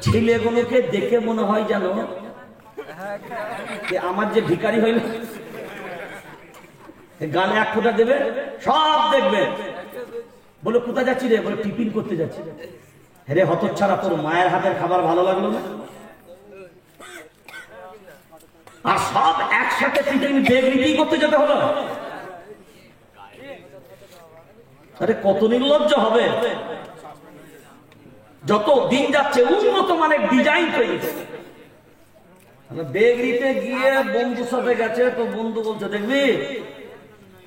ছেলেগুলোকে দেখে মনে হয় যেন আমার যে ভিখারি হইল, গালে এক ফোঁটা দেবে, সব দেখবে। বলে কোথায় যাচ্ছি রে? বলে টিফিন করতে যাচ্ছি। রে হতচ্ছাড়া, তোর মায়ের হাতের খাবার ভালো লাগলো না? আর সব একসাথে টিফিন বেগরিটি করতে যেতে হলো। আরে কত নির্লজ্জ হবে! যত দিন যাচ্ছে উন্নত মানের ডিজাইন তৈরি। বেগরিতে গিয়ে বন্ধুর সাথে গেছে, তো বন্ধু বলছে দেখবি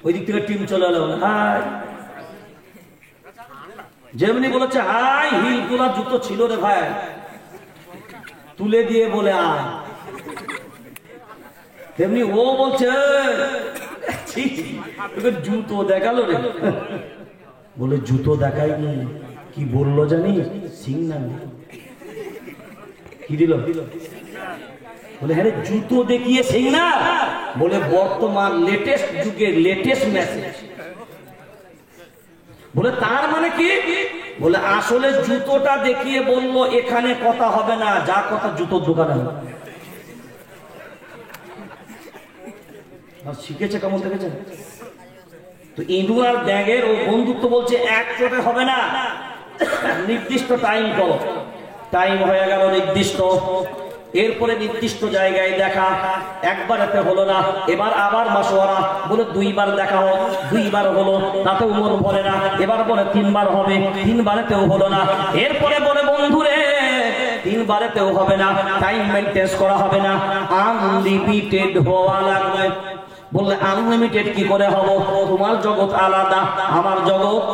ওই দিক থেকে টিম চলে এলো, হাই। যেমনি বলেছে হাই, হিল তোলা জুতো ছিল রে ভাই, তুলে দিয়ে বলে আয়। তেমনি ও বলছে জুতো দেখালো রে। বলে জুতো দেখায়নি, কি বললো জানি? সিগন্যাল কি দিল? বলে হ্যাঁ জুতো দেখিয়ে সিগন্যাল। বলে বর্তমান লেটেস্ট যুগের লেটেস্ট মেসেজ। বলে তার মানে কি? বলে আসলে জুতোটা দেখিয়ে বললো এখানে কথা হবে না, যা কথা জুতোর দোকানে হবে। শিখেছে কেমন দেখেছেন তো? ইঁদুর আর ব্যাঙের ও বন্ধুত্ব বলছে এক চোটে হবে না, নির্দিষ্ট টাইম করো। টাইম হয়ে গেল নির্দিষ্ট, এরপরে নির্দিষ্ট জায়গায় দেখা। একবারেতে হলো না, এবার আবার মাসোয়ারা। বলে দুইবার দেখা হোক, দুইবার হলো, তাতেও মন ভরে না। এবার বলে তিনবার হবে, তিনবারেতেও হলো না। এরপরে বলে বন্ধুরে তিনবারেতেও হবে না, টাইম মেনটেন করা হবে না, আনলিমিটেড হওয়া লাগবে। বললে আনলিমিটেড কি করে হব? তোমার জগৎ আলাদা, আমার জগৎ।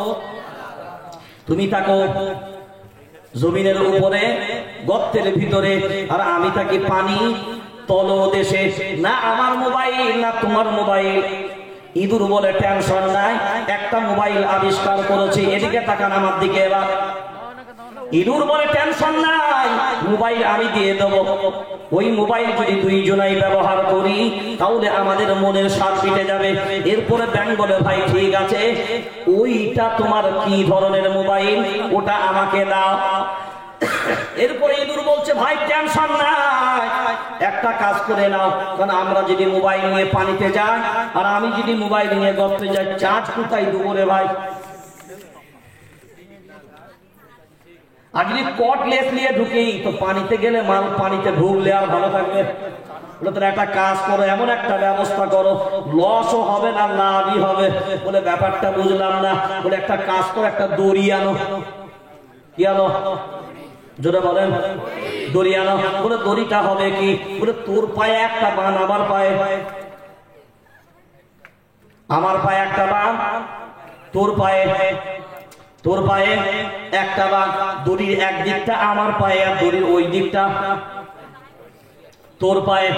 তুমি থাকো জমিনের উপরে গর্তের ভিতরে, আর আমি থাকি পানি তলদেশে। না আমার মোবাইল না তোমার মোবাইল। ইঁদুর বলে টেনশন নাই, একটা মোবাইল আবিষ্কার করেছি, এদিকে তাকান আমার দিকে এবার। ইঁদুর বলে টেনশন নাই, মোবাইল আমি দিয়ে দেবো। ওই মোবাইল যদি দুইজনাই ব্যবহার করি তাহলে আমাদের মনের স্বাদ মিটে যাবে। এরপরে ব্যাঙ বলে ভাই ঠিক আছে, ওইটা তোমার কি ধরনের মোবাইল, ওটা আমাকে দাও। এরপরে ইঁদুর বলছে ভাই টেনশন নাই, একটা কাজ করে নাও, কারণ আমরা যদি মোবাইল নিয়ে পানিতে যাই আর আমি যদি মোবাইল নিয়ে গর্তে যাই, চার্জ কোথায় দেবো রে ভাই? আর যদি কটলেস নিয়ে ঢুকি তো পানিতে গেলে মাল পানিতে ঢুকলে আর ভালো থাকবে। বলে তোর একটা কাজ করো, এমন একটা ব্যবস্থা করো লসও হবে না, লাভই হবে। বলে ব্যাপারটা বুঝলাম না। বলে একটা কাজ করো, একটা দড়ি আনো। কি আনো? জোরে বলেন। দড়ি আনো। বলে দড়িটা হবে কি? বলে তোর পায়ে একটা বান, আমার পায়ে একটা বান, তোর পায়ে একটা বান। দড়ির এক দিকটা আমার পায়ে, আর দড়ির ওই দিকটা তোর পায়ে।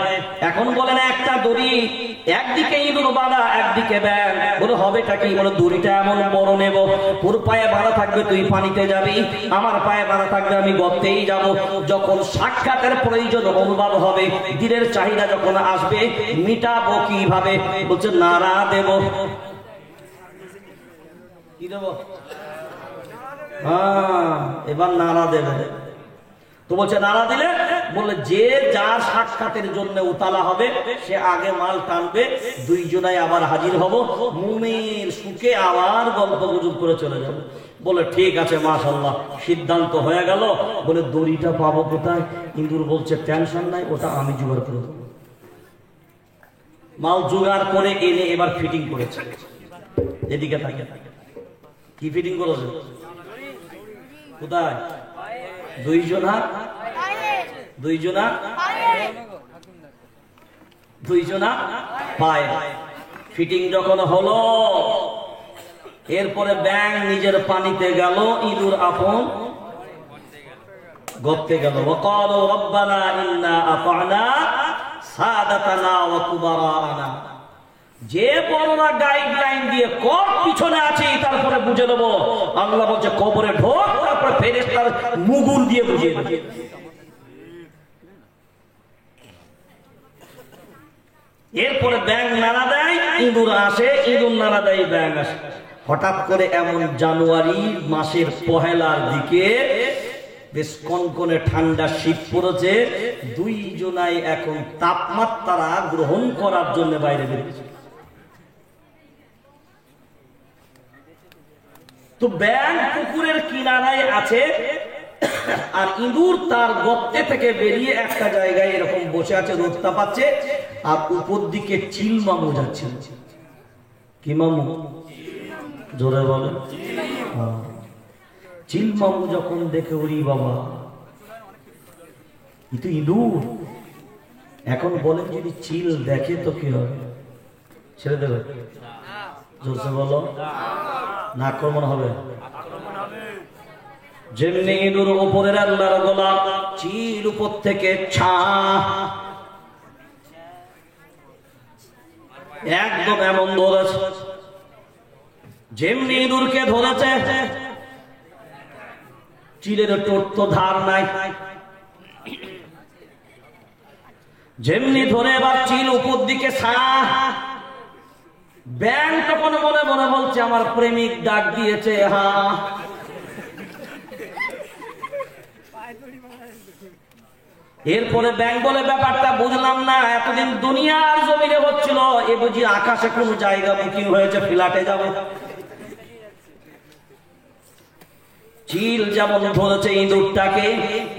এখন বলেন একটা দড়ি, একদিকে ইঁদুর বাঁধা, একদিকে ব্যাঙ। বলে হবেটা কি? বলে দড়িটা এমন বড় নেব, তোর পায়ে বাঁধা থাকবে তুই পানিতে যাবি, আমার পায়ে বাঁধা থাকবে আমি গর্তেই যাব। যখন সাক্ষাতের প্রয়োজন অনুভব হবে, দিনের চাহিদা যখন আসবে, মিটাবো কিভাবে? বলছে নাড়া দেব। কি দেব? হ্যাঁ, এবার নাড়া দেবে। তো বলছে নাড়া দিলে, বলে যে যার সাক্ষাতের জন্য উতালা হবে সে আগে মাল টানবে, দুইজনাই আবার হাজির হব, মুমির সুখে আবার গল্প গুজব করে চলে যাবে। বলে ঠিক আছে মাশাআল্লাহ, সিদ্ধান্ত হয়ে গেল। বলে দড়িটা পাবো কোথায়? ইঁদুর বলছে টেনশন নাই, ওটা আমি জোগাড় করে দেবো। মাল জোগাড় করে এনে এবার ফিটিং করেছে। এদিকে থাকে কি ফিটিং করেছে? কোথায়? দুইজনা পায়। ফিটিং যখন হলো, এরপরে ব্যাঙ নিজের পানিতে গেল, ইঁদুর আপন গর্তে গেল। ওয়াকালু রব্বানা ইন্না আতা'না সাদাতানা ওয়া কুবারানা। যে বড়রা গাইডলাইন দিয়ে কর পিছনে আছে তারপরে বুঝে নেবো। আল্লাহ বলছে কবরে ঢোক, তারপরে ফেরেশতার মুগুর দিয়ে বুঝিয়ে দেবে। এরপরে ব্যাঙ নাড়া দেয়, ইঁদুর আসে, ইঁদুর নাড়া দেয়, ব্যাঙ আসে। হঠাৎ করে এমন জানুয়ারি মাসের পহেলার দিকে বেশ কনকনে ঠান্ডা শীত পড়েছে, দুইজনাই এখন তাপমাত্রা গ্রহণ করার জন্য বাইরে বেরিয়েছে। তো ব্যাঙ পুকুরের কিনারায় আছে, আর ইঁদুর তার গর্তে থেকে বেরিয়ে একটা জায়গায় এরকম বসে আছে, রোদটা পাচ্ছে, আর উপর দিকে চিল মামু যাচ্ছে। কি মামু? জোরে বলে। চিল মামু যখন দেখে, ওরি বাবা, ই তো ইঁদুর। এখন বলেন যদি চিল দেখে তো কি হবে? ছেড়ে দেবে? জোরসে বলো। না আক্রমণ হবে? যেমনি ইঁদুর উপরের আল্লাহর গোলাম, চিল উপর থেকে ছা একদম এমন ধরেছে। যেমনি ইঁদুরকে ধরেছে, চিলের টোট তো ধার নাই, যেমনি ধরে এবার চিল উপর দিকে ছা। ব্যাঙ তখন মনে মনে বলছে, আমার প্রেমিক ডাক দিয়েছে। হ্যাঁ, এরপরে ব্যাঙ বলে, ব্যাপারটা বুঝলাম না, এতদিন দুনিয়ার জমিনে হচ্ছিল, এ বুঝি আকাশে কোন জায়গা বুকিং হয়েছে, ফ্ল্যাটে যাব। চিল যেমন ধরেছে ইঁদুরটাকে,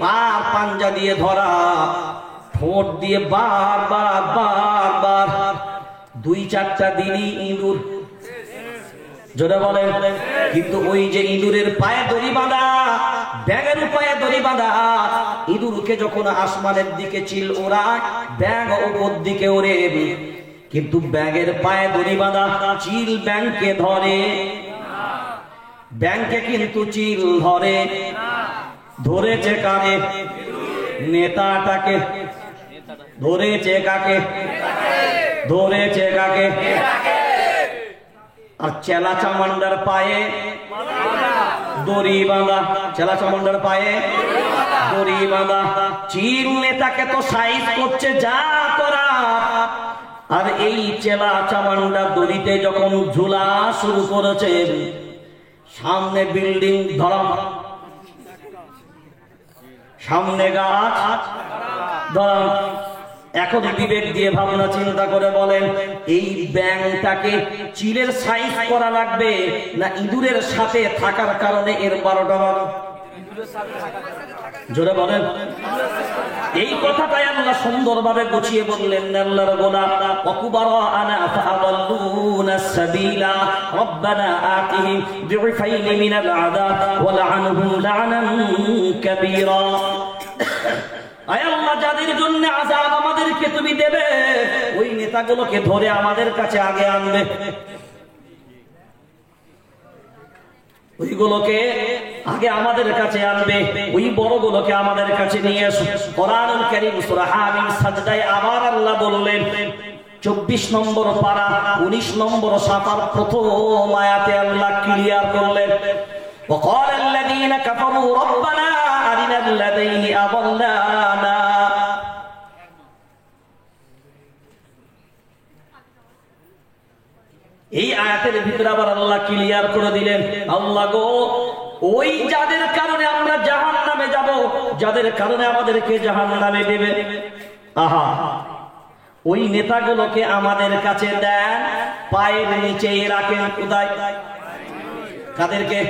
পার পাঞ্জা দিয়ে ধরা, ঠোঁট দিয়ে বারবার বারবার, 2-4টা দিনই ইঁদুর। জোরে বলেন। কিন্তু ওই যে ইঁদুরের পায়ে দড়ি বাঁধা, ব্যাঙের পায়ে দড়ি বাঁধা, ইঁদুরকে যখন আসমানের দিকে চিল ওড়ায়, ব্যাঙ উপর দিকে ওড়ে। কিন্তু ব্যাঙের পায়ে দড়ি বাঁধা, চিল ব্যাঙকে ধরে, ব্যাঙকে কিন্তু চিল ধরে। ধরেছে কারে? নেতাটাকে। ধরেছে কাকে? ধরেছে কাকে? আর চেলা চামান্ডার পায়ে দড়ি বাঁধা, চেলা চামান্ডার পায়ে দড়ি বাঁধা। চিল নেতাকে তো সাইজ করছে যা করা, আর এই চেলা চামান্ডা দড়িতে যখন ঝুলা শুরু করেছে, সামনে বিল্ডিং ধরম, সামনে গাছ ধরম। এখন বিবেক দিয়ে ভাবনা চিন্তা করে বলেন, এই ব্যাঙটাকে চিলের সাইজ করা লাগবে না ইঁদুরের সাথে থাকার কারণে এর 12টা বাজে? জোরে বলেন। এই কথাটাই আল্লাহ সুন্দরভাবে গুছিয়ে বললেন, আল্লাহর গোলাম, ওয়াকুবারা আনা ফাআদাল্লুনা সাবিলা রব্বানা আতিহিম বিউফাইন মিনাল আযাব ওয়া লা'আনহুম লা'নান কাবীরা। আয় আল্লাহ, যাদের জন্য আযাব আমাদেরকে তুমি দেবে, ওই নেতাগুলোকে ধরে আমাদের কাছে আগে আনবে, ওইগুলোকে আগে আমাদের কাছে আনবে, ওই বড়গুলোকে আমাদের কাছে নিয়ে এসো। কোরআনুল কারীম সূরা হামিম সাজদায় আবার আল্লাহ বললেন, 24 নম্বর পারা 19 নম্বর সাফার প্রথম আয়াতে আল্লাহ ক্লিয়ার করলেন, وقال الذين كفروا ربنا أرنا الذين أضلانا। এই আয়াতের ভিতরে আবার আল্লাহ ক্লিয়ার করে দিলেন, আল্লাহ গো, ওই যাদের কারণে আমরা জাহান্নামে যাব, যাদের কারণে আমাদেরকে জাহান্নামে দেবে, আহা, ওই নেতাগুলোকে আমাদের কাছে দেন, পায়ের নিচে রাখেন। কোথায়? কাদেরকে?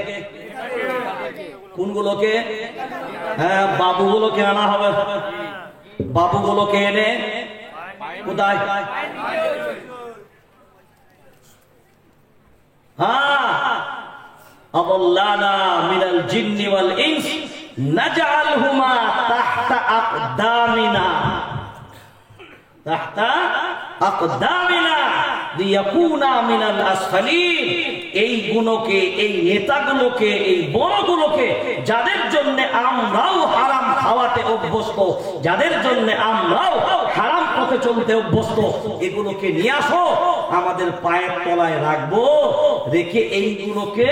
কোনগুলোকে? হ্যাঁ, বাবুগুলোকে আনা হবে। বাবুগুলোকে এনে কোথায়? আদাল্লানা মিনাল জিন্নি ওয়াল ইনস নাজআলহুমা তাহতা আকদামিনা, তাহতা আকদামিনা লিয়াকুনা মিনাল আসফালিন। এই গুণকে, এই নেতাগুলোকে, এই বড়গুলোকে, যাদের জন্য আমরাও হারাম খাওয়াতে অভ্যস্ত, যাদের জন্য আমরাও হারাম পথে চলতে অভ্যস্ত, এগুলোকে নিয়ে আসো, আমাদের পায়ের তলায় রাখবো, রেখে এইগুলোকে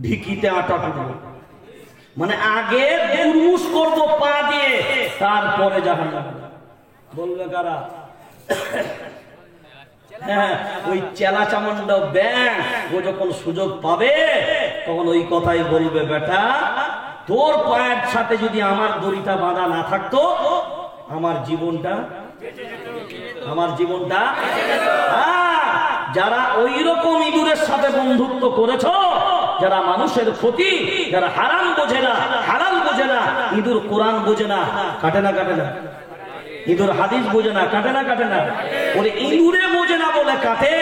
ঢিকিতে আটা টানবো। মানে আগে দুরমুশ করবো পা দিয়ে, তারপরে জাহান্নাম। বলবে কারা? হ্যাঁ, ওই চেলা চামুন্ডা ব্যাঙ, ও যখন সুযোগ পাবে তখন ওই কথাই বলবে, বেটা তোর পায়ের সাথে যদি আমার দড়িটা বাঁধা না থাকতো, আমার জীবনটা যারা ওই রকম ইঁদুরের সাথে বন্ধুত্ব করেছ, যারা মানুষের ক্ষতি, যারা হারাম বোঝে না, হালাল বোঝে না, ইঁদুর কোরআন বোঝে না, কাটে না ইঁদুর হাদিস বোঝে না, কাটে না ওরে ইঁদুরে বোঝে না বলে কাটে।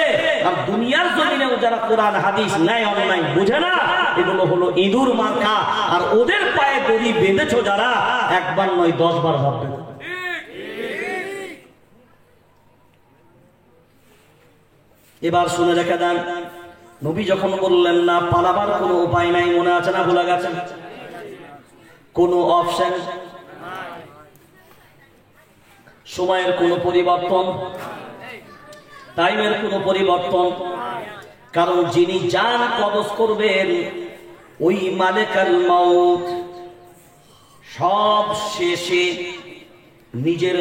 আর দুনিয়ার জমিনেও যারা কোরআন হাদিস ন্যায় অন্যায় বোঝে না, এগুলো হলো ইঁদুর মার্কা। আর ওদের পায়ে দড়ি বেঁধেছ যারা, একবার নয় 10 বার ভাববে। এবার শুনে রেখে দেন, নবী যখন বললেন না পালাবার কোনো উপায় নাই, মনে আছে না ভুলে গেছেন? কোনো অপশন, সময়ের কোনো পরিবর্তন, টাইমের কোনো পরিবর্তন, কারণ যিনি জান কবজ করবেন ওই মালিকুল মউত সব শেষে নিজের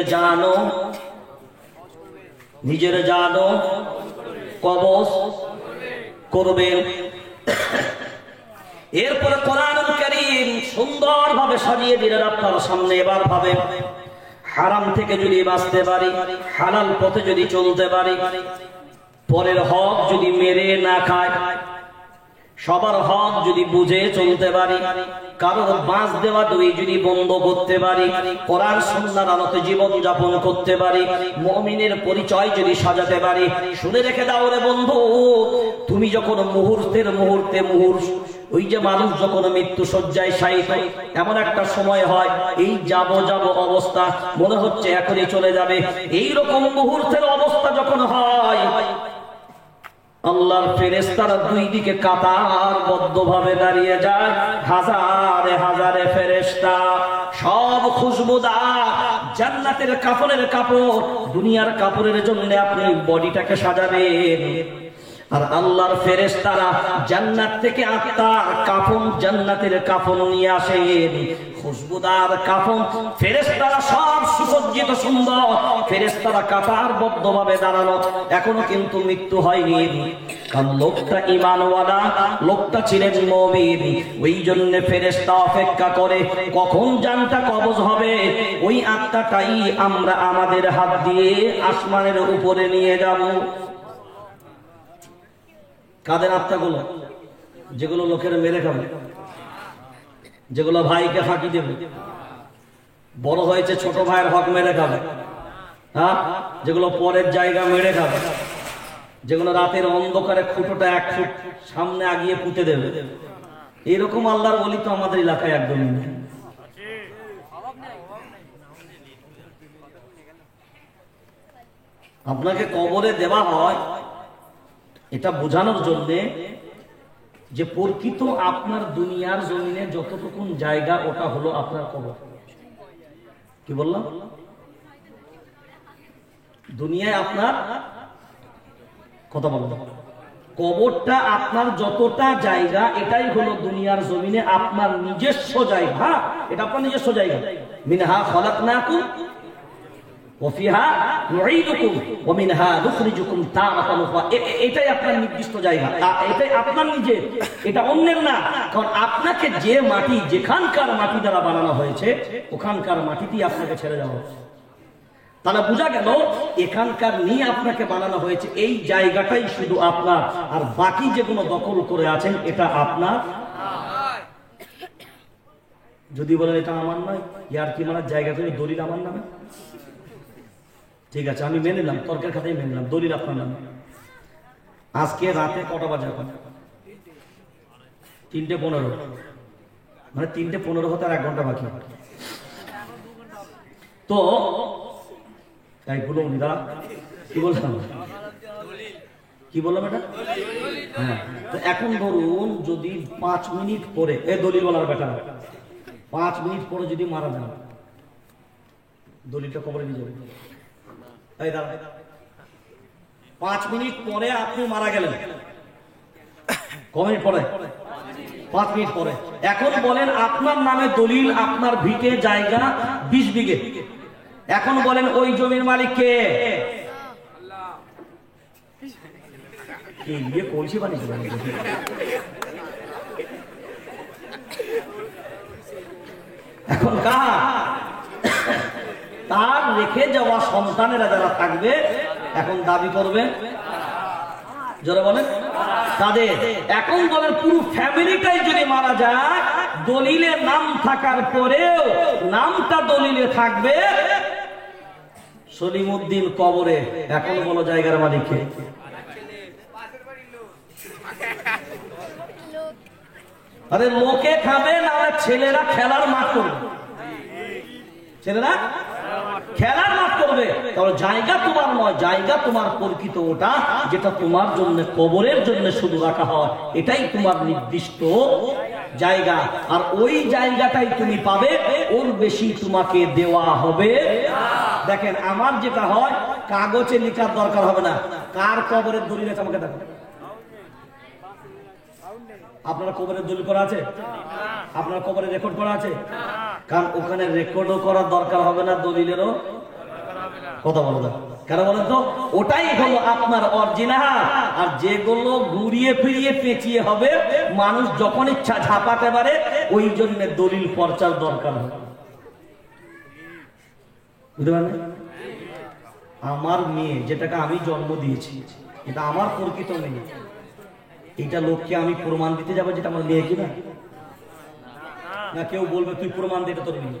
জানও কবজ করবেন। এরপরে কোরআনুল কারীম সুন্দরভাবে সাজিয়ে দিলেন আপনার সামনে। এবার ভাবেন, হারাম থেকে যদি বাঁচতে পারি, হালাল পথে যদি চলতে পারি, পরের হক যদি মেরে না খায়, সবার হক যদি বুঝে চলতে পারি, কারোর বাঁচ দেওয়া যদি বন্ধ করতে পারি, কোরআন সুন্নাহর আলোতে জীবন যাপন করতে পারি, মুমিনের পরিচয় যদি সাজাতে পারি। শুনে রেখে দাও রে বন্ধু, তুমি যখন মুহূর্তে ওই যে মানুষ যখন মৃত্যু শয্যায় শায়িত, এমন একটা সময় হয় এই যাব অবস্থা, মনে হচ্ছে এখনই চলে যাবে। এই রকম মুহূর্তের অবস্থা যখন হয়, আল্লাহর ফেরেশতারা দুই দিকে কাতারবদ্ধভাবে দাঁড়িয়ে যায়, হাজারে ফেরেশতা, সব খুশবুদার জান্নাতের কাপড়ের কাপড়। দুনিয়ার কাপড়ের জন্য আপনি বডিটাকে সাজাবেন, আর আল্লাহর ফেরেশতারা জান্নাত থেকে আত্মার কাফন, জান্নাতের কাফন নিয়ে আসেন, খুশবুদার কাফন। ফেরেশতারা সব সুসজ্জিত সুন্দর, ফেরেশতারা কাতারবদ্ধভাবে দাঁড়ানো। এখনো কিন্তু মৃত্যু হয়নি, কারণ লোকটা ঈমানওয়ালা, লোকটা ছিলেন মুমিন। ওই জন্য ফেরেশতা অপেক্ষা করে কখন জানটা কবজ হবে। ওই আত্মাটাই আমরা আমাদের হাত দিয়ে আসমানের উপরে নিয়ে যাব। কাদের আত্মাগুলো? যেগুলো লোকের মেরে খাবে, যেগুলো ভাইকে ফাঁকি দেবে, বড় হয়েছে ছোট ভাইয়ের হক মেরে খাবে, হ্যাঁ, যেগুলো পরের জায়গা মেরে খাবে, যেগুলো রাতের অন্ধকারে খুঁটোটা 1 ফুট সামনে আগিয়ে পুঁতে দেবে। এরকম আল্লাহর ওলি তো আমাদের এলাকায় একদমই নেই। আপনাকে কবরে দেওয়া হয় এটা বোঝানোর জন্যে যে প্রকৃত আপনার দুনিয়ার জমিনে যতটুকুন জায়গা, ওটা হলো আপনার কবর। কি বললাম? দুনিয়ায় আপনার কথা বললাম, কবরটা আপনার যতটা জায়গা, এটাই হলো দুনিয়ার জমিনে আপনার নিজস্ব জায়গা। এটা আপনার নিজস্ব জায়গা। মিনহা খলাকনাকুম ওয়া ফিহা নুঈদুকুম ওয়া মিনহা নুখরিজুকুম তারাতান উখরা। এটাই আপনার নির্দিষ্ট জায়গা, এটাই আপনার নিজের, এটা অন্যের না। কারণ আপনাকে যে মাটি, যেখানকার মাটি দ্বারা বানানো হয়েছে, ওখানকার মাটিতেই আপনাকে ছেড়ে যাওয়া হয়েছে। তাহলে বোঝা গেল এখানকার নিয়ে আপনাকে বানানো হয়েছে, এই জায়গাটাই শুধু আপনার, আর বাকি যেগুলো দখল করে আছেন এটা আপনার। যদি বলেন এটা আমার নয়, ইয়ার কি মানার জায়গা করে দলিল আমার নামে, ঠিক আছে আমি মেনে নিলাম, তর্কের খাতায় মেনে নিলাম, দলিল আপনার নামে। আজকে রাতে কটা বাজে? এখন 3:15, মানে 3:15 হতে আর 1 ঘন্টা বাকি। তো তাই বলুন দাদা, কি বললাম এটা? হ্যাঁ, তো এখন ধরুন যদি 5 মিনিট পরে, দলিল বলার বেটা, 5 মিনিট পরে যদি মারা যান, দলিলটা কবরে নিয়ে যাবে। এই দাদা, 5 মিনিট পরে আপনি মারা গেলেন, কমিনিট পরে? 5 মিনিট পরে। এখন বলেন আপনার নামে দলিল, আপনার ভিটে জায়গা 20 বিঘে। এখন বলেন ওই জমির মালিক কে? এখন তার রেখে যাওয়া সন্তানেরা যারা থাকবে এখন দাবি করবে, যারা বলেন তাদের এখন বলেন পুরো ফ্যামিলিটাই যদি মারা যায়, দলিলে নাম থাকার পরেও নামটা দলিলে থাকবে সলিমউদ্দিন কবরে, এখন বলো জায়গার মালিককে। আরে লোকে খাবে না, ছেলেরা খেলার মাঠ করবে, ছেলেরা খেলার মাঠ করবে। তাহলে জায়গা তোমার নয়, জায়গা তোমার প্রকৃত ওটা যেটা তোমার জন্য কবরের জন্য শুধু রাখা হয়, এটাই তোমার নির্দিষ্ট জায়গা। আর ওই জায়গাটাই তুমি পাবে, ওর বেশি তোমাকে দেওয়া হবে। দেখেন আমার যেটা হয়, কাগজে লেখার দরকার হবে না, কার কবরের দলিল আছে আমাকে দেখো। আপনার কবরের দলিল করা আছে? আপনার কবরে রেকর্ড করা আছে? কারণ ওখানে রেকর্ডও করার দরকার হবে না, দলিলেরও কথা বলো না। কেন বলেন তো? ওটাই হলো আপনার অরিজিনাল। আর যেগুলো ঘুরিয়ে ফিরিয়ে পেঁচিয়ে হবে, মানুষ যখন ইচ্ছা ঝাপাতে পারে, ওই জন্য দলিল পর্চার দরকার হয়। বুঝতে পারলেন? আমার মেয়ে যেটাকে আমি জন্ম দিয়েছি, এটা আমার প্রকৃত মেয়ে, এটা লোককে আমি প্রমাণ দিতে যাবো যেটা আমার মেয়ে কিনা? না কেউ বলবে তুই প্রমাণ দিতে তোর মেয়ে,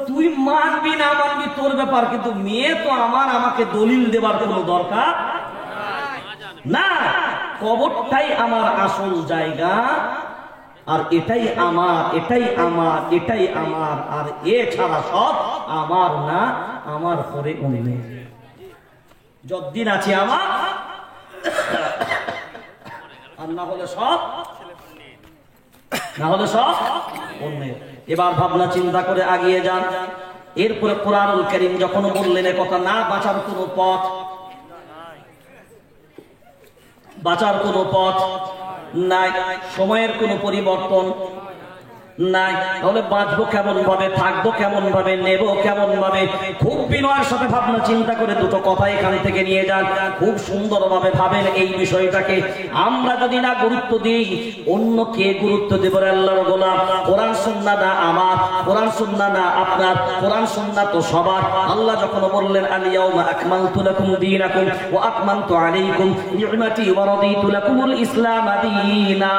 তুই মানবি না মানবি তোর ব্যাপার, কিন্তু মেয়ে তো আমার, আমাকে দলিল দেবার কোনো দরকার না। কবরটাই আমার আসল জায়গা, আর এটাই আমার, এটাই আমার, এটাই আমার, আর এছাড়া সব আমার না, আমার পরে অন্যের। যতদিন আছে আমার, আর না হলে সব, না হলে সব অন্যের। এবার ভাবনা চিন্তা করে আগিয়ে যান। এরপরে কোরআনুল কারীম যখন বললেন এ কথা, না বাঁচার কোনো পথ, বাঁচার কোনো পথ নাই, সময়ের কোনো পরিবর্তন নাই, তাহলে বাঁচবো কেমন ভাবে, থাকবো কেমন ভাবে, নেব কেমন ভাবে? খুব বিনয়ের সাথে ভাবনা চিন্তা করে দুটো কথা এখান থেকে নিয়ে যান, খুব সুন্দরভাবে ভাবেন এই বিষয়টাকে। আমরা যদি না গুরুত্ব দিই, অন্য কে গুরুত্ব দেবে? আল্লাহর গোলাম। কোরআন সুন্নাহ না আমার, কোরআন সুন্নাহ না আপনার, কোরআন সুন্নাহ তো সবার। আল্লাহ যখন বললেন আল ইয়াউমা আকমালতু লাকুম দীনাকুম ওয়া আকমালতু আলাইকুম নি'মাতি ওয়া রাদিতু লাকুমুল ইসলাম দীনা,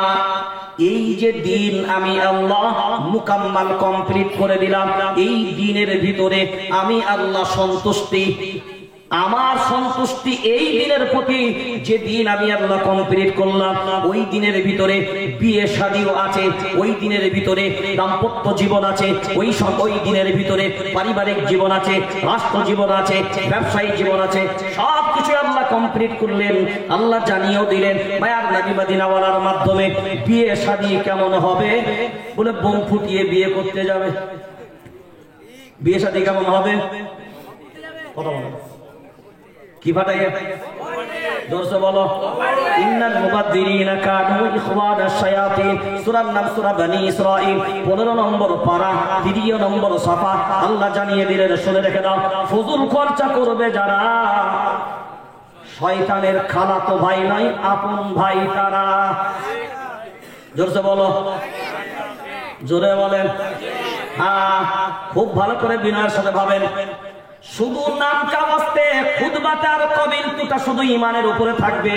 এই যে দিন আমি আল্লাহ মুকাম্মাল কমপ্লিট করে দিলাম, এই দিনের ভিতরে আমি আল্লাহ সন্তুষ্টি, আমার সন্তুষ্টি এই দিনের প্রতি। যে দিন আমি আল্লাহ কমপ্লিট করলাম, ওই দিনের ভিতরে বিয়ে শাদীও আছে, ওই দিনের ভিতরে দাম্পত্য জীবন আছে, ওই দিনের ভিতরে পারিবারিক জীবন আছে, রাষ্ট্র জীবন আছে, ব্যবসায়িক জীবন আছে, সব কিছু আল্লাহ কমপ্লিট করলেন। আল্লাহ জানিয়েও দিলেন মায়ার নবী মদিনাওয়ালার মাধ্যমে বিয়ে শাদী কেমন হবে, বলে বোম ফুটিয়ে বিয়ে করতে যাবে। বিয়ে শাদী কেমন হবে? কথা বলো কি ফাটাইয়া জোরসে বলো। ইন্নাল মুবাদদিরিনা কানু ইখওয়ানাশ শায়াতিন, সূরার নাম সূরা বনী ইসরাঈল, 15 নম্বর পারা, 3 নম্বর সাফা। আল্লাহ জানিয়ে দিলেন, শুনে রেখে দাও, ফজল খরচা করবে যারা, শয়তানের খালাতো ভাই নয়, আপন ভাই তারা। জোরসে বলো, জোরে বলেন। হ্যাঁ, খুব ভালো করে বিনয়ের সাথে ভাবেন। শুধু নামটা বাঁচতে খুতবাটা আর কবিলটা শুধু ইমানের উপরে থাকবে,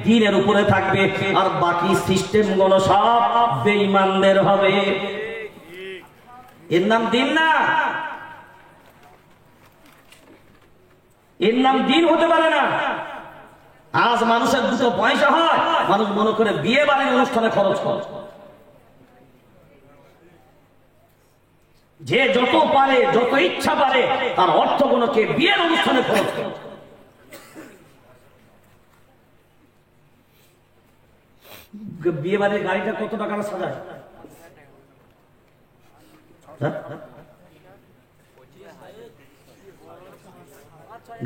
দ্বীনের উপরে থাকবে, আর বাকি সিস্টেম গুলো সব বেঈমানদের হবে। এর নাম দ্বীন না, এর নাম দ্বীন হতে পারে না। আজ মানুষের দুটো পয়সা হয়, মানুষ মনে করে বিয়ে বাড়ির অনুষ্ঠানে খরচ করে। যে যত পারে, যত ইচ্ছা পারে, তার অর্থগুলোকে বিয়ের অনুষ্ঠানে খরচ করে। বিয়ে বাড়ির গাড়িটা কত টাকা সাজায়?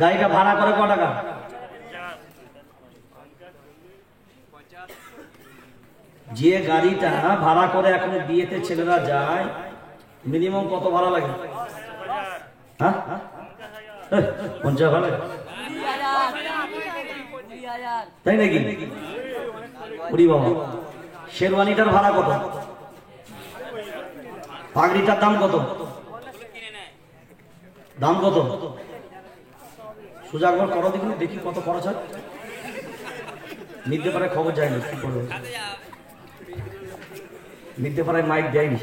গাড়িটা ভাড়া করে কত টাকা? যে গাড়িটা ভাড়া করে এখন বিয়েতে ছেলেরা যায়, মিনিমাম কত ভাড়া লাগে? হ্যাঁ, 50 ভাড়া, তাই নাকি? ওরে বাবা, শেরওয়ানিটার ভাড়া কত? পাগড়িটার দাম কত? দাম কত? সোজা একবার করো দেখুন, দেখি কত খরচ হয়। নিতে পারে খবর যায়নি, কি করবে? নিতে পারে মাইক দেয়নি।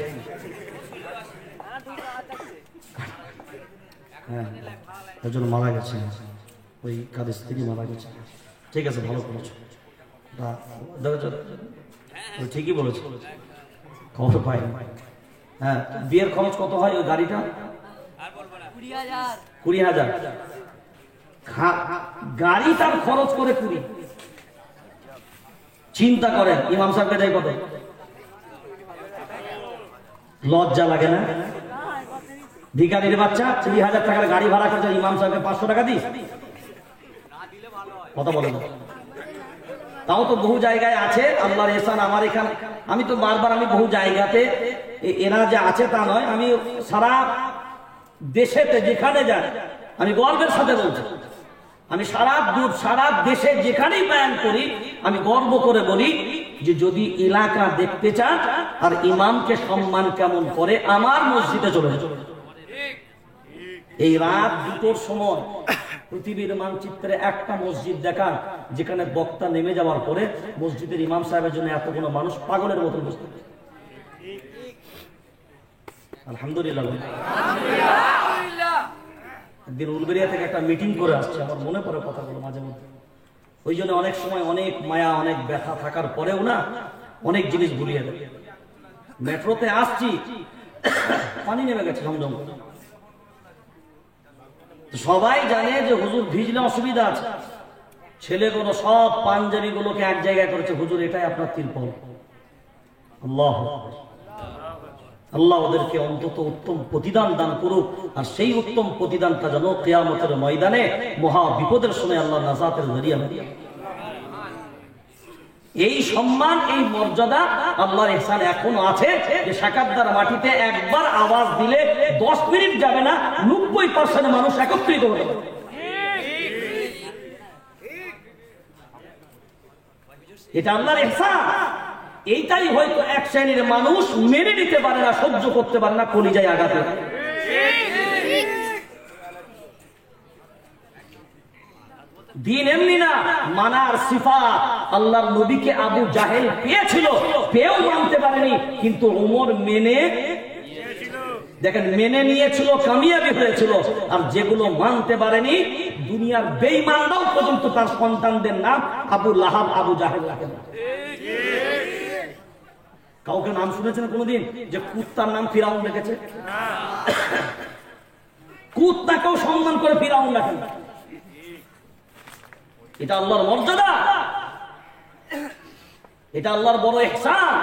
হ্যাঁ, তার জন্য মারা গেছে, ওই কাদের স্ত্রী মারা গেছে। ঠিক আছে, ভালো করেছো, ঠিকই বলেছো, খবর পাই। হ্যাঁ, বিয়ের খরচ কত হয় ওই গাড়িটা? 20,000। গাড়িটার খরচ করে 20। চিন্তা করেন ইমাম সাহেবকে দেয় কত? লজ্জা লাগে না? ভিখারির বাচ্চা 20,000 টাকার গাড়ি ভাড়া করছে, ইমাম সাহেবকে 500 টাকা দিস? কথা বলে না। তাও তো বহু জায়গায় আছে আল্লাহর এহসান। আমার এখানে আমি তো বারবার, আমি বহু জায়গাতে এরা যে আছে তা নয়, আমি সারা দেশেতে যেখানে যাই আমি গর্বের সাথে বলছি, আমি সারা দেশে যেখানেই বয়ান করি আমি গর্ব করে বলি যে যদি এলাকা দেখতে চান আর ইমামকে সম্মান কেমন করে, আমার মসজিদে চলে যান। এই রাত 2টোর সময় পৃথিবীর মানচিত্রে একটা মসজিদ দেখান যেখানে বক্তা নেমে যাওয়ার পরে মসজিদের ইমাম সাহেবের জন্য এত কোনো মানুষ পাগলের মতো বসতে। আলহামদুলিল্লাহ। একদিন উলবেরিয়া থেকে একটা মিটিং করে আসছে, আমার মনে পড়ে কথাগুলো মাঝে মধ্যে। ওই জন্য অনেক সময় অনেক মায়া, অনেক ব্যথা থাকার পরেও না অনেক জিনিস ভুলিয়ে দেয়। মেট্রোতে আসছি, পানি নেমে গেছে ঝমঝম। সবাই জানে যে হুজুর ভিজলে অসুবিধা আছে, ছেলেগুলো সব পাঞ্জাবি গুলোকে এক জায়গায় করেছে, হুজুর এটাই আপনার তিরপল। আল্লাহ আল্লাহ ওদেরকে অন্তত উত্তম প্রতিদান দান করুক, আর সেই উত্তম প্রতিদানটা যেন কিয়ামতের ময়দানে মহা বিপদের সময় আল্লাহ নাজাতের জরিয়া হয়। এই সম্মান, এই মর্যাদা আল্লাহর ইহসান এখনো আছে যে শাকাদ্দার মাটিতে একবার আওয়াজ দিলে 10 মিনিট যাবে না 90% মানুষ একত্রিত হয়ে যাবে। এটা আল্লাহর ইহসান। এইটাই হয়তো এক শ্রেণীর মানুষ মেনে নিতে পারে না, সহ্য করতে পারে না, কলিজায় আঘাত লাগে। দিন এমনি না, মানার সিফাত। আল্লাহর নবীকে আবু জাহেল পেয়েছিল, পেয়েও মানতে পারেনি, কিন্তু ওমর মেনে, দেখেন মেনে নিয়েছিল, কামিয়াবি হয়েছিল। আর যেগুলো মানতে পারেনি, দুনিয়ার বেঈমানরাও পর্যন্ত তার সন্তানদের নাম আবু লাহাব, আবু জাহেল রাখে না। কাউকে নাম শুনেছেন কোনদিন যে কুত্তার নাম ফিরাউন রেখেছে? কুত্তাকেও সম্মান করে ফিরাউন রাখেন। এটা আল্লাহর মর্যাদা, এটা আল্লাহর বড় ইহসান।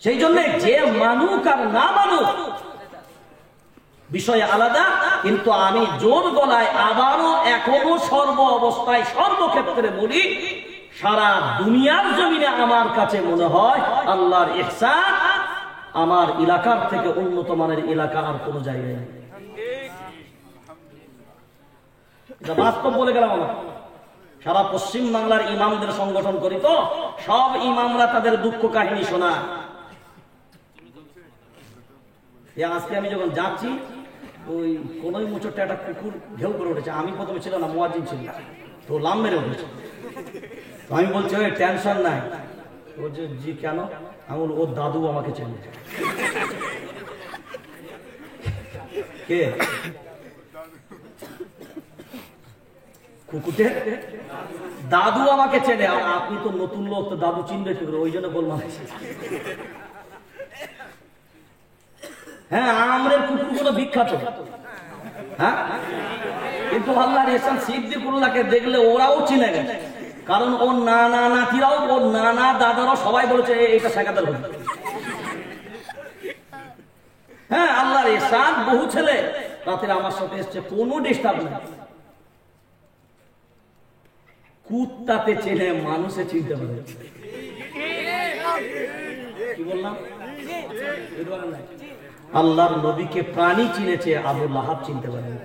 সেই জন্য যে মানুক আর না মানুক বিষয় আলাদা, কিন্তু আমি জোর গলায় আবারও এখনো সর্ব অবস্থায় সর্বক্ষেত্রে বলি, সারা দুনিয়ার জমিনে আমার কাছে মনে হয় আল্লাহর ইহসান আমার এলাকার থেকে উন্নত মানের এলাকা আর কোন জায়গায় নেই। বাস্তব বলে গেলাম। আমার সারা পশ্চিম বাংলার ইমামদের সংগঠন করি, তো সব ইমামরা তাদের দুঃখ কাহিনী শোনা। আজকে আমি যখন যাচ্ছি, ওই কোন মোচরটা একটা কুকুর ঘেউ করে উঠেছে। আমি প্রথমে ছিল না, মুয়াজ্জিন ছিল, তো লাম মেরে উঠেছে। আমি বলছি ওই টেনশন নাই। ও যে জি কেন? আমি বল ওর দাদু আমাকে চেনে। কে? কুকুরটে দাদু আমাকে চেনে। আর আপনি তো নতুন লোক, তো দাদু চিনবে কি করে? ওই জন্য বললাম। হ্যাঁ, আমরের কুকুরগুলো বিখ্যাত। হ্যাঁ, কিন্তু আল্লাহর ইহসান সিদ্দিকুল্লাহকে দেখলে ওরাও চিনে গেছে, কারণ ওর নানা নাতিরাও, ওর নানা দাদারাও সবাই বলেছে এটা শাকাদার হুজুর। হ্যাঁ, আল্লাহর ইহসান। বহু ছেলে রাতে আমার সাথে এসছে, কোনো ডিস্টার্ব নেই। কুত্তাতে চেনে, মানুষে চিনতে পারে। কি বললাম? আল্লাহর নবীকে প্রাণী চিনেছে, আবু লাহাব চিনতে পারেনি।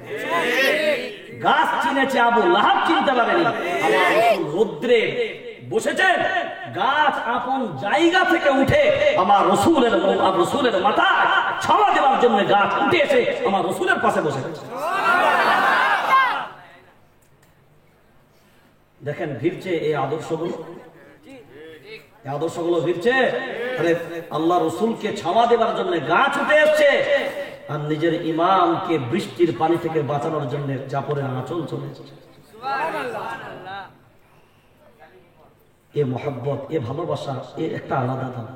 গাছ চিনেছে, আবু লাহাব চিনতে পারেনি। আমার রৌদ্রে বসেছেন, গাছ আপন জায়গা থেকে উঠে আমার রসুলের মাথায় ছাওয়া দেওয়ার জন্য গাছ উঠে এসে আমার রসুলের পাশে বসে গেছে। দেখেন ভিড়ছে এই আদর্শগুলো ভিড়ছে। আল্লাহ রসুলকে ছাওয়া দেওয়ার জন্য গাছ উঠে এসছে, আর নিজের ইমামকে বৃষ্টির পানি থেকে বাঁচানোর জন্য জাফরের আঁচল চলে এসেছে। এ মহব্বত, এ ভালোবাসা, এর একটা আলাদা দাম।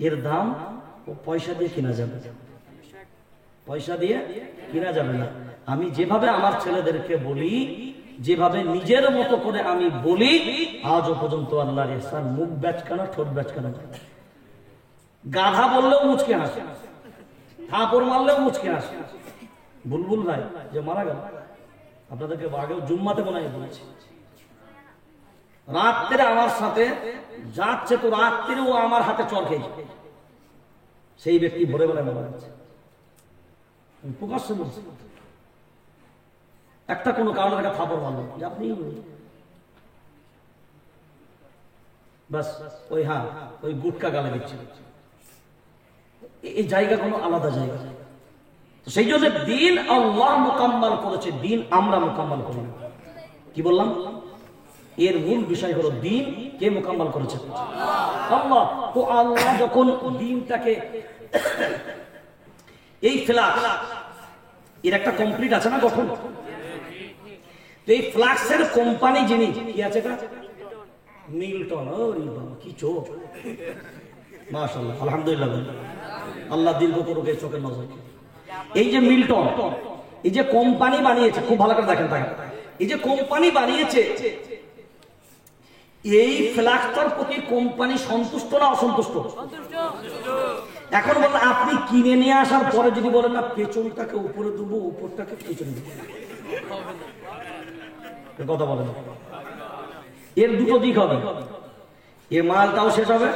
এর দাম পয়সা দিয়ে কিনা যাবে, পয়সা দিয়ে কিনা যাবে না। আমি যেভাবে আমার ছেলেদেরকে বলি, যেভাবে নিজের মতো করে আমি বলি, আজও পর্যন্ত আল্লাহর ইহসান, মুখ ব্যাচকানো, ঠোঁট ব্যাচকানো। গাধা বললেও মুচকে হাসে, থাপড় মারলেও মুচকে হাসে। বুলবুল ভাই যে মারা গেল, আপনাদেরকে আগেও জুম্মাতে মনে হয় বলেছি, রাত্রে আমার সাথে যাচ্ছে, তো রাত্রিও আমার হাতে চর খেয়েছে। সেই ব্যক্তি ভোরে বেলায় মারা যাচ্ছে, প্রকাশ্য বলছে। একটা কোনো কারণে একটা থাপড় মারল যে আপনি বাস ওই ওই গুটকা গালে দিচ্ছে। এই জায়গা কোনো আলাদা জায়গা। সেই জন্য দিন আল্লাহ মোকাম্মল করেছে, দিন আমরা মোকাম্মল করি না। কি বললাম? এর মূল বিষয় হলো দিন কে মোকাম্মল করেছে? আল্লাহ। তো আল্লাহ যখন দিনটাকে এই ফ্লাক্স এর একটা কমপ্লিট আছে না গঠন, তো এই ফ্লাক্সের কোম্পানি যিনি কি আছে মিল্টন। কি চোখ, মাশাআল্লাহ, আলহামদুলিল্লাহ, আল্লাহ দীর্ঘ করুক এই চোখের নজর। এই যে মিল্টন, এই যে কোম্পানি বানিয়েছে, খুব ভালো করে দেখেন, এই যে কোম্পানি বানিয়েছে, এই ফ্লাক্সটার প্রতি কোম্পানি সন্তুষ্ট না অসন্তুষ্ট? এখন বলেন, আপনি কিনে নিয়ে আসার পরে যদি বলেন না পেছনটাকে উপরে দেবো, উপরটাকে পেছনে দেবো, কথা বলেন, এর দুটো দিক হবে। এ মালটাও শেষ হবে,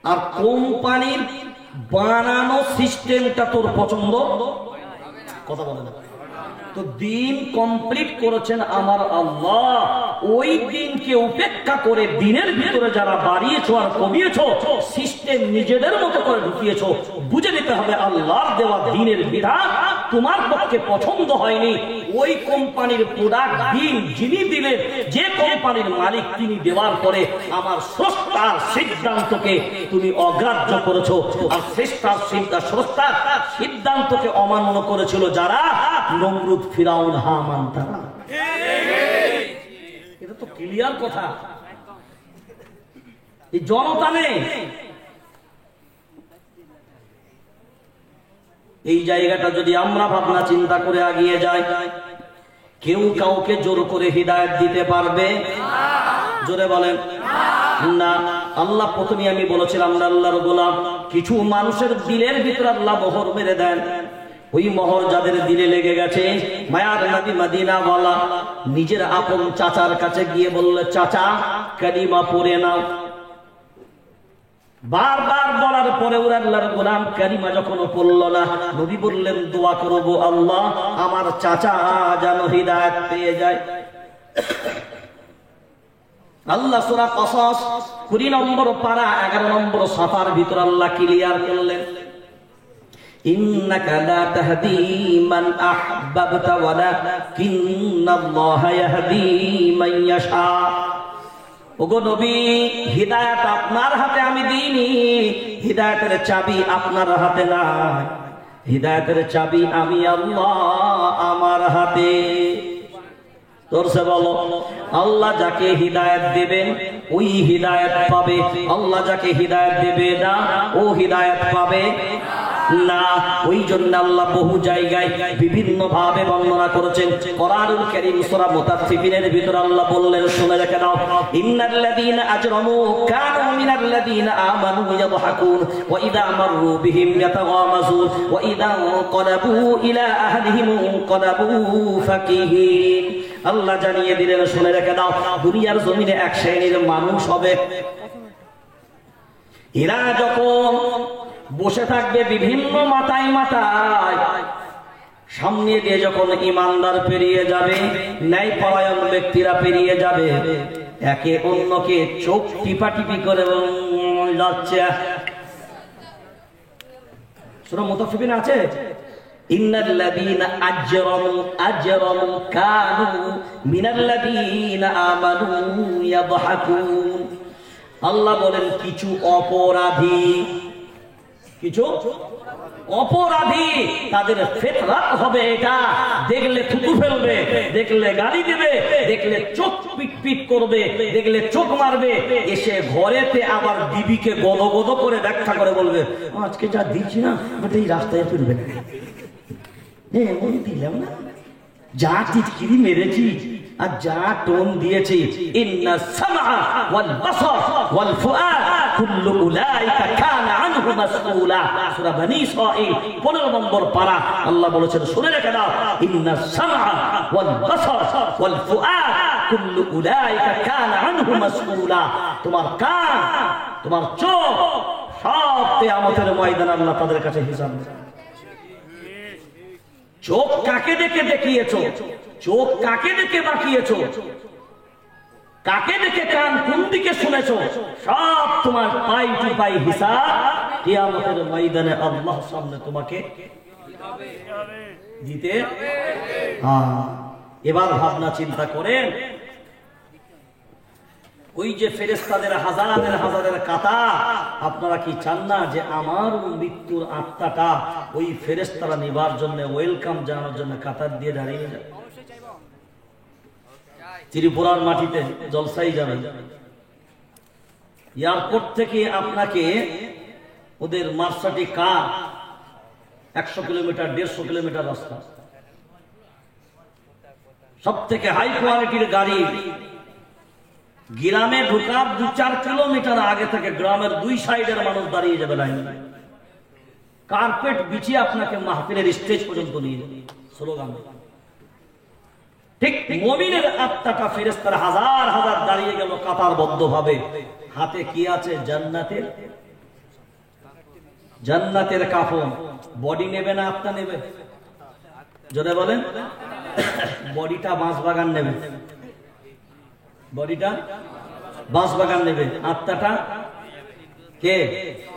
আর কোম্পানির বানানো সিস্টেমটা তোর পছন্দ, কথা বলেন। তো দিন কমপ্লিট করেছেন আমার আল্লাহ। ওই দিনকে উপেক্ষা করে দিনের ভিতরে যারা বাড়িয়েছো আর কমিয়েছো, সিস্টেম নিজেদের মতো করে ঢুকিয়েছো, বুঝে নিতে হবে আল্লাহর দেওয়া দিনের বিধান তোমার পক্ষে পছন্দ হয়নি। ওই কোম্পানির প্রোডাক্ট দিন যিনি দিলেন, যে কোম্পানির মালিক, তিনি দেওয়ার পরে আমার স্রষ্টার সিদ্ধান্তকে তুমি অগ্রাহ্য করেছো। আর স্রষ্টার সিদ্ধান্তকে অমান্য করেছিল যারা, নমরুদ, ফিরাউন, হামান, তারা। এটা তো ক্লিয়ার কথা। এই জনতা নেই, এই জায়গাটা যদি আমরা ভাবনা চিন্তা করে এগিয়ে যাই, কেউ কাউকে জোর করে হিদায়াত দিতে পারবে? জোরে বলেন না। আল্লাহ প্রথমে আমি বলেছিলাম আল্লাহর গোলাম, কিছু মানুষের দিলের ভিতরে আল্লাহ মোহর মেরে দেন। ওই মোহর যাদের দিলে লেগে গেছে, মায়ার নবী মদিনাওয়ালা নিজের আপন চাচার কাছে গিয়ে বললে, চাচা কালিমা পড়ে নাও। বারবার বলার পরে ওরা আল্লাহর গোলাম কালিমা যখন পড়ল না, নবী বললেন, দোয়া করব আল্লাহ আমার চাচা যেন হিদায়াত পেয়ে যায়। আল্লাহ সূরা কসস 20 নম্বর পারা 11 নম্বর সাফার ভিতর আল্লাহ ক্লিয়ার করলেন, ইন্নাকা লা তাহদি মান আহবাবতা ওয়ালাকিন্নাল্লাহা ইয়াহদি মান ইয়াশা। ওগো নবী, হিদায়াত আপনার হাতে আমি দিইনি, হিদায়াতের চাবি আপনার হাতে নাই, হিদায়াতের চাবি আমি আল্লাহ আমার হাতে। তোরসে বলো, আল্লাহ যাকে হিদায়াত দেবেন ওই হিদায়াত পাবে, আল্লাহ যাকে হিদায়াত দেবে না ও হিদায়াত পাবে না। ওই জন্য আল্লাহ বহু জায়গায় বিভিন্ন ভাবে বর্ণনা করেছেন। কোরআনুল কারীম সূরা মুতাফফিফিনের ভিতর আল্লাহ বললেন, শুনে রেখে দাও, ইন্নাল্লাযীনা আজরামু কানু মিনাল্লাযীনা আমানু ইয়াদহাকুন ওয়া ইযা মাররু বিহিম ইয়াতাগামাজুন ওয়া ইযা ক্বালাবু ইলা আহলিহিম ক্বালাবু ফাকিহিন। আল্লাহ জানিয়ে দিলেন, শুনে রেখে দাও, দুনিয়ার জমিনে এক শ্রেণীর মানুষ হবে, এরা যখন বসে থাকবে বিভিন্ন মাথায় মাথায়, সামনে দিয়ে যখন ইমানদার পেরিয়ে যাবে, ন্যায় পরায়ণ ব্যক্তিরা পেরিয়ে যাবে, একে অন্যকে চোখ টিপাটিপি করে লজ্জা। সূরা মুতাফফিফিন আছে, ইন্নাল্লাযীনা আজরামু কানু মিনাল্লাযীনা আমানু ইয়াদহাকুন। আল্লাহ বলেন কিছু অপরাধী তাদের ফিতরাত হবে এটা, দেখলে থুতু ফেলবে, দেখলে গালি দেবে, দেখলে চোখ পিট করবে, দেখলে চোখ মারবে, এসে ঘরেতে আবার বিবিকে গদগদ করে ব্যাখ্যা করে বলবে আজকে যা দিচ্ছি না বাট এই রাস্তায় ফিরবে না, দিলাম না, যা টিটকিরি মেরেছি আর যা টোন দিয়েছি, ইন্না সামআ ওয়াল বাসার ওয়াল ফুআদ কুল্লু উলাইকা কানা আনহু মাসউলা। সূরা বনী ইসরাঈল 15 নম্বর পারা আল্লাহ বলেছেন শুনে রেখে দাও, ইন্না সামআ ওয়াল বাসার ওয়াল ফুআদ কুল্লু উলাইকা কানা আনহু মাসউলা। তোমার কান, তোমার চোখ সব কিয়ামতের ময়দানে আল্লাহ তাদের কাছে হিসাব নেবে। চোখ কাকে দেখে দেখিয়েছো, চোখ কাকে দেখে বাঁকিয়েছো, কাকে দেখে কান কোন দিকে শুনেছো, সব তোমার পাই টু পাই হিসাব কিয়ামতের ময়দানে আল্লাহর সামনে তোমাকে দিতে। এবার ভাবনা চিন্তা করেন, ওই যে ফেরেশতাদের হাজারের কাতার, আপনারা কি চান না যে আমার মৃত্যুর আত্মাটা ওই ফেরেশতারা নিবার জন্য, ওয়েলকাম জানানোর জন্য কাতার দিয়ে দাঁড়িয়ে যায়? ত্রিপুরার মাটিতে জলসাই যাবেন, এয়ারপোর্ট থেকে আপনাকে ওদের মার্সাটি কার 100 কিলোমিটার 150 কিলোমিটার রাস্তা, সব থেকে হাই কোয়ালিটির গাড়ি, গ্রামে ঢোকার 2-4 কিলোমিটার আগে থেকে গ্রামের 2 সাইডের মানুষ দাঁড়িয়ে যাবে লাইন, কার্পেট বিছিয়ে আপনাকে মাহফিলের স্টেজ পর্যন্ত নিয়ে যাবে স্লোগান। ঠিক মুমিনের আত্মাটা ফেরেশতারা হাজার দাঁড়িয়ে গেল কাতারবদ্ধ ভাবে, হাতে কি আছে? জান্নাতের কাফন। বডি নেবে না আত্মা নেবে? যদি বলেন বডিটা বাঁশবাগান নেবে, বডিটা বাঁশবাগান নেবে, আত্মাটা কে?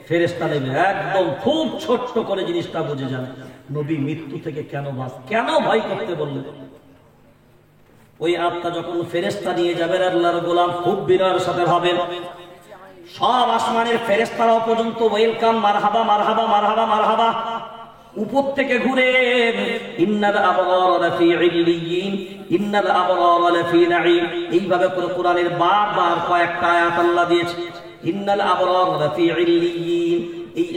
ফেরেশতা নেবে। একদম খুব ছোট্ট করে জিনিসটা বুঝে যান, নবী মৃত্যু থেকে কেন ভয় করতে বললেন? ওই আত্মা যখন ফেরেশতা নিয়ে যাবেন আল্লাহর গোলাম খুব বিনয়ের সাথে ভাবেন, সব আসমানের ফেরেশতারাও পর্যন্ত ওয়েলকাম, মারহাবা মারহাবা মারহাবা মারহাবা। উপর থেকে ঘুরে ইন্নাল আবরার লাফি ইল্লিয়িন ইন্নাল আবরার লাফি নাঈম, এইভাবে করে কোরআনের বারবার কয়েকটা আয়াত আল্লাহ দিয়েছে। ইন্নাল আবরার লাফি ইল্লিয়িন, এই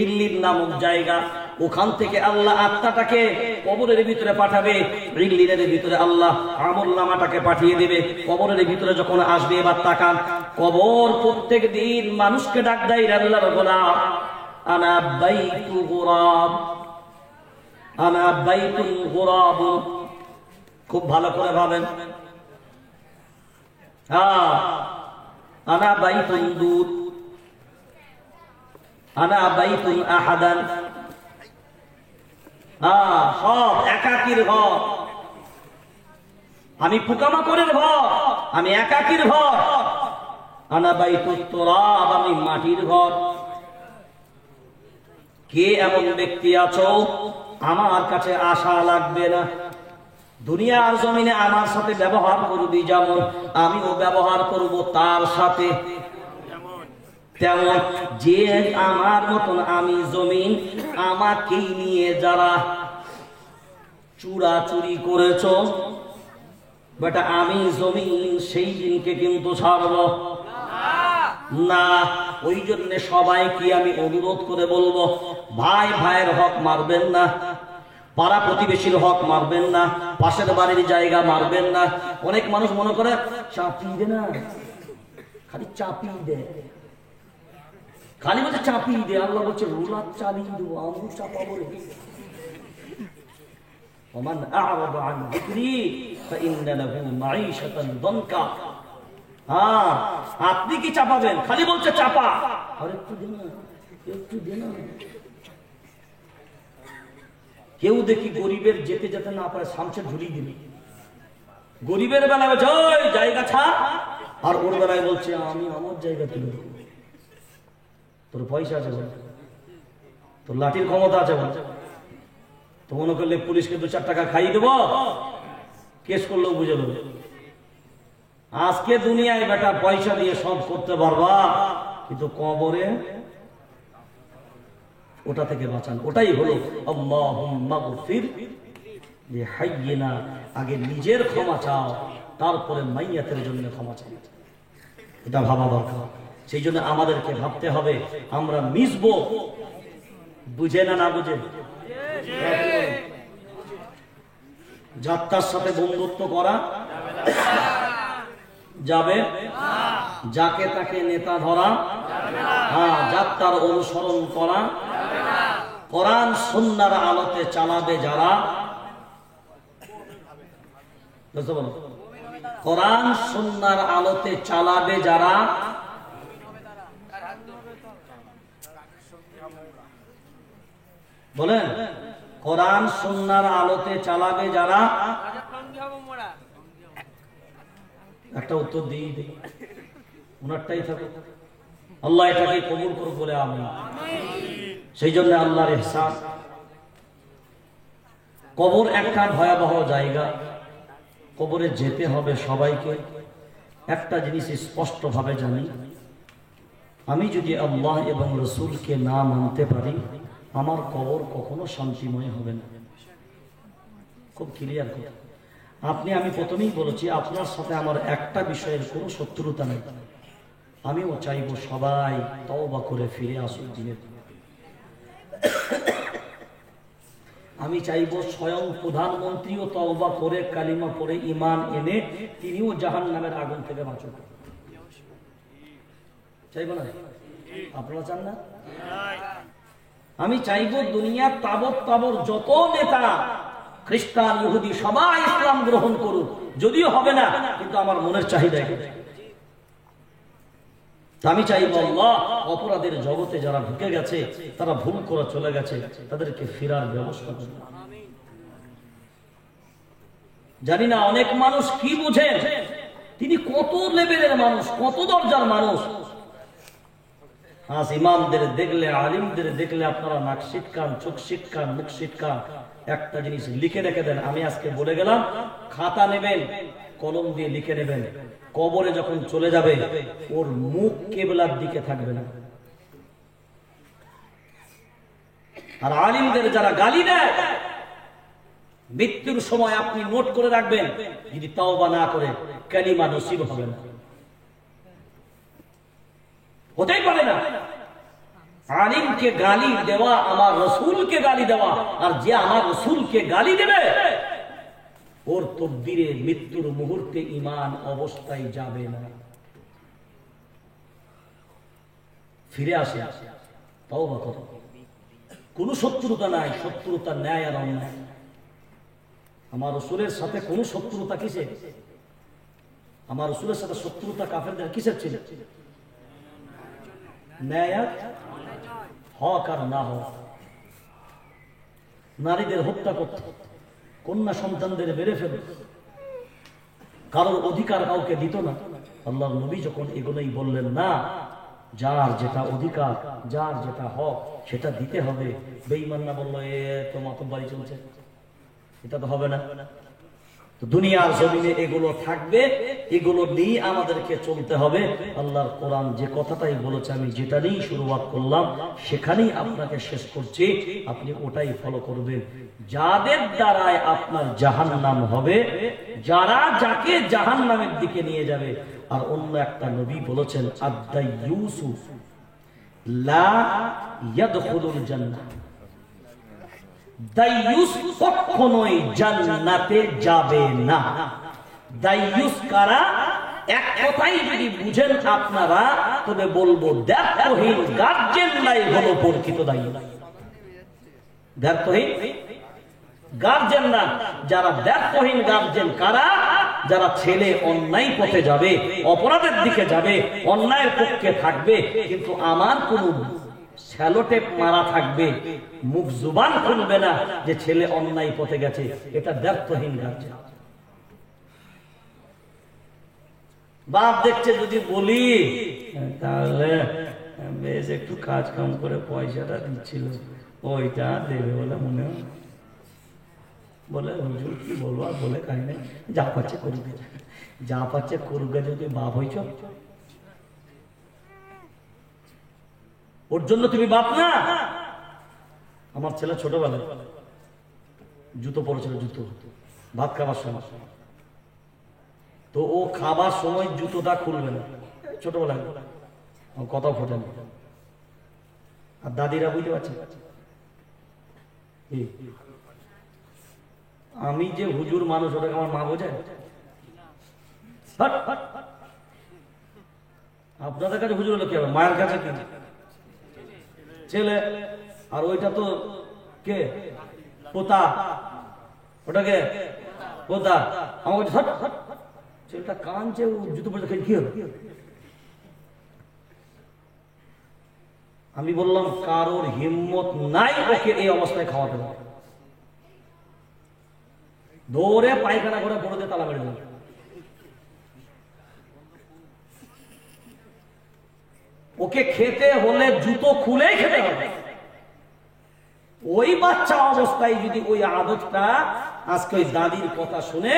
ইল্লিন নামক জায়গা, ওখান থেকে আল্লাহ আত্মাটাকে কবরের ভিতরে পাঠাবে। ইল্লিনের ভিতরে আল্লাহ আমলনামাটাকে পাঠিয়ে দেবে। কবরের ভিতরে যখন আসবে, এবার তাকান, কবর প্রত্যেক দিন মানুষকে ডাক দেয় আল্লাহর গোলাম, আনা বাইতু গুরাব, আনা বাইতুল গুরাব। খুব ভালো করে ভাবেন, আনা বাইতুল দুদ, আনা বাইতুল আহাদান। সব একাকীর ঘর, আমি পোকামাকড়ের ঘর, আমি একাকীর ঘর। আনা বাইতুত তুরাব, আমি মাটির ঘর। কে এমন ব্যক্তি আছো আমার কাছে আশা লাগবে না? দুনিয়ার জমিনে আমার সাথে ব্যবহার করবি যেমন, আমিও ব্যবহার করব তার সাথে তেমন। যে আমার মতন আমি জমিন, আমাকেই নিয়ে যারা চুরাচুরি করেছ বেটা, আমি জমিন সেই দিনকে কিন্তু ছাড়ব না। ওই জন্য সবাইকে আমি অনুরোধ করে বলবো, ভাই ভাইয়ের হক মারবেন না, পাড়া প্রতিবেশীর হক মারবেন না, পাশের বাড়ির জায়গা মারবেন না। অনেক মানুষ মনে করে চাপিয়ে দে না, খালি চাপিয়ে দে, খালি বলছে চাপিয়ে দে। আল্লাহ বলছে রুলার চালিয়ে দেবো, আঙুল চাপাবো রে। ওমান আ'রাদা আন যিকরি ফাইন্না লাহু মাঈশাতান দানকা। আপনি কি চাপাবেন? খালি বলছে চাপা, আর একটু দে না, একটু দে না। কেউ দেখি গরিবের যেতে যেতে না পারে সামনে ঝুলিয়ে দিবে, গরিবের বেলায় বলছে ওই জায়গা ছাড়, আর ওর বেলায় বলছে আমি আমার জায়গা তুলে দেবো। তোর পয়সা আছে বল, তোর লাঠির ক্ষমতা আছে বল, তো মনে করলে পুলিশকে 2-4 টাকা খাইয়ে দেবো, কেস করলেও বুঝে দেবো। আজকে দুনিয়ায় বেটা পয়সা দিয়ে সব করতে পারবা, কিন্তু কবরে ওটা থেকে বাঁচান। ওটাই হলো আল্লাহুম্মা গফির লিহাইয়িনা, আগে নিজের ক্ষমা চাও, তারপরে মাইয়াতের জন্য ক্ষমা চাও। এটা ভাবা দরকার। সেই জন্য আমাদেরকে ভাবতে হবে আমরা মিশবো, বুঝে না না বুঝে। যাত্রার সাথে বন্ধুত্ব করা যাবে, যাকে তাকে নেতা ধরা, হ্যাঁ, যাত্রার অনুসরণ করা, কোরআন সুন্নাহর আলোতে চালাবে যারা, কোরআন সুন্নাহর আলোতে চালাবে যারা, বলেন কোরআন সুন্নাহর আলোতে চালাবে যারা, একটা উত্তর দিই দিই, ওনারটাই থাকুক। আল্লাহ এটাকে কবুল করুক বলে আমিন। সেই জন্য আল্লাহর ইহসান, কবর একটা ভয়াবহ জায়গা, কবরে যেতে হবে সবাইকে। একটা জিনিস স্পষ্ট ভাবে জানি, আমি যদি আল্লাহ এবং রসুলকে না মানতে পারি, আমার কবর কখনো শান্তিময় হবে না। খুব ক্লিয়ার কথা। আমি প্রথমেই বলেছি, আপনার সাথে আমার একটা বিষয়ের কোনো শত্রুতা নেই। আমিও চাইবো সবাই তওবা করে ফিরে আসুক দিনের। আমি চাইবো স্বয়ং প্রধানমন্ত্রীও তওবা করে কালিমা পড়ে ঈমান এনে তিনিও জাহান্নামের আগুন থেকে বাঁচুক। চাইবো না? আপনারা চান না? আমি চাইবো দুনিয়ার তাবর যত নেতা, খ্রিস্টান, ইহুদি সবাই ইসলাম গ্রহণ করুক। যদিও হবে না, কিন্তু আমার মনের চাহিদা। আমি চাইবো আল্লাহ অপরাধের জগতে যারা ঢুকে গেছে, তারা ভুল করে চলে গেছে, তাদেরকে ফেরার ব্যবস্থা করুন। জানি না অনেক মানুষ কি বুঝেন, তিনি কত লেভেলের মানুষ, কত দরজার মানুষ। আজ ইমামদের দেখলে, আলিমদের দেখলে আপনারা নাক সিটকান, চোখ সিটকান, মুখ সিটকান। একটা জিনিস লিখে রেখে দেন, আমি আজকে বলে গেলাম, খাতা নেবেন, কলম দিয়ে লিখে নেবেন, কবরে যখন চলে যাবে ওর মুখ কেবলার দিকে থাকবে না। আর আলিমদের যারা গালি দেয়, মৃত্যুর সময় আপনি নোট করে রাখবেন, যদি তওবা না করে কালিমা নসিব হবে না। হতেই পারে না আলিমকে গালি দেওয়া আমার রসুলকে গালি দেওয়া, আর যে আমার রসুলকে গালি দেবে ওর তকদিরে মৃত্যুর মুহূর্তে ঈমান অবস্থায় যাবে না। ফিরে আসে, তওবা করো। কোনো শত্রুতা নাই, শত্রুতা ন্যায় আর অন্যায়। আমার রসুলের সাথে কোনো শত্রুতা কিসের? আমার রসুলের সাথে শত্রুতা কাফেরদের কিসের ছিল? ন্যায় হক আর না হক। নারীদের হত্যা করত, কন্যা সন্তানদের বেড়ে ফেল, কারোর অধিকার কাউকে দিত না। আল্লাহর নবী যখন এগুলোই বললেন, না, যার যেটা অধিকার, যার যেটা হক সেটা দিতে হবে। বেঈমান না বললো এ তো মাতব্বরি চলছে, এটা তো হবে না। তো দুনিয়ার জমিনে এগুলো থাকবে, এগুলো নিয়ে আমাদেরকে চলতে হবে। আল্লাহর কোরআন যে কথাটাই বলেছে, আমি যেটা নিয়েই শুরুয়াত করলাম সেখানেই আপনাকে শেষ করছি, আপনি ওটাই ফলো করবেন। যাদের দ্বারায় আপনার জাহান্নাম হবে, যারা যাকে জাহান্নামের দিকে নিয়ে যাবে। আর অন্য একটা নবী বলেছেন, আদ-দাইয়ুসু লা ইয়াদখুলুল জান্নাহ, দাইয়ুস কখনোই জান্নাতে যাবে না। দাইয়ুস কারা? এক কথাই যদি বুঝেন আপনারা, তবে বলবো দায়িত্বহীন গার্জেনরাই হলো প্রকৃত দায়িত্ব। দায়িত্বহীন গার্জেনরা, যারা দায়িত্বহীন গার্জেন কারা? যারা ছেলে অন্যায় পথে যাবে, অপরাধের দিকে যাবে, অন্যায়ের পক্ষে থাকবে, কিন্তু আমার কোনো স্যালোটেপ মারা থাকবে, মুখ জুবান খুলবে না যে ছেলে অন্যায় পথে গেছে। এটা দায়িত্বহীন গার্জেন। বাপ দেখছে যদি বলি তাহলে বেশ একটু কাজ কাম করে পয়সাটা দিচ্ছিল, ওইটা দেবে বলে মনে হয়। বলে হুজুর কি বলবো, আর বলে কাজ নেই, যা পাচ্ছে করুক, যা পাচ্ছে করুক। যদি বাপ হইছ, ওর জন্য তুমি বাপ না। আমার ছেলে ছোটবেলায় জুতো পরেছিল, জুতো ভাত খাবার সময়, তো ও খাবার সময় জুতোটা খুলবে না, ছোটবেলায় কথাও ফোটে না। আর দাদিরা বুঝতে পারছে আমি যে হুজুর মানুষ, ওটাকে আমার মা বোঝায়? আপনাদের কাছে হুজুর হলো কি হবে, মায়ের কাছে কি ছেলে, আর ওইটা তো কে পোতা, ওটাকে পোতা। আমার কাছে ছেলেটা কাঁদছে, জুতো পরে কি হবে? আমি বললাম কারোর হিম্মত নাই ওকে এই অবস্থায় খাওয়াতে হবে, দৌড়ে পায়খানা করে বড়দের তালা মেরে দেবে। ওকে খেতে হলে জুতো খুলেই খেতে হবে। ওই বাচ্চা অবস্থায় যদি ওই আদতটা আজকে ওই দাদির কথা শুনে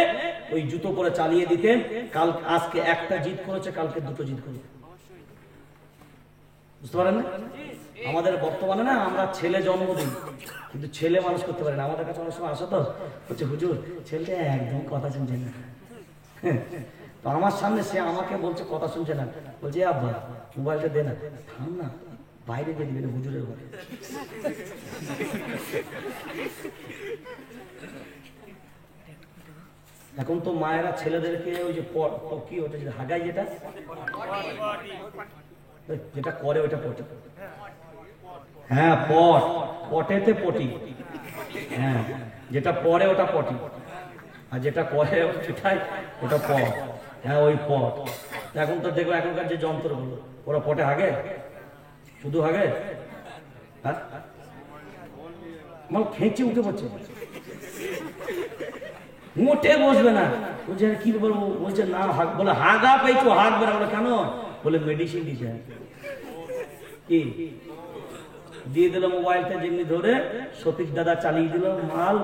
ওই জুতো করে চালিয়ে দিতেন, কাল আজকে একটা জিদ করেছে, কালকে দুটো জিদ করবে। বুঝতে পারেন না? আমাদের বর্তমানে না আমরা ছেলে জন্ম দিই, কিন্তু ছেলে মানুষ করতে পারি না। আমাদের কাছে অনেক সময় আসো তো, হচ্ছে হুজুর ছেলেটা একদম কথা শুনছে না। তো আমার সামনে সে আমাকে বলছে কথা শুনছে না, বলছে আব্বা মোবাইলটা দে না। থাম না, বাইরে গিয়ে দিবে হুজুরের ঘরে। এখন তো মায়েরা ছেলেদেরকে ওই যে কি ওটা হাগাই, যেটা যেটা করে ওইটা পটে, হ্যাঁ পট, পটেতে পটি, হ্যাঁ যেটা পরে ওটা পটি, আর যেটা করে সেটাই ওটা পট, হ্যাঁ ওই পট। এখন তো দেখবো এখনকার যে যন্ত্রগুলো, ওরা পটে হাগে, শুধু হাগে, হ্যাঁ আমার খেঁচে উঠে পড়ছে, মোটে বসবে না। বলছে কি বলবো, বলছে না হাগ, বলে হাগা পেয়েছো হাগবে না। বলে কেন? বলে মেডিসিন দিছে। কি দিয়ে দিল মোবাইলটা যেমনি ধরে সতীশ দাদা চালিয়ে দিল মাল।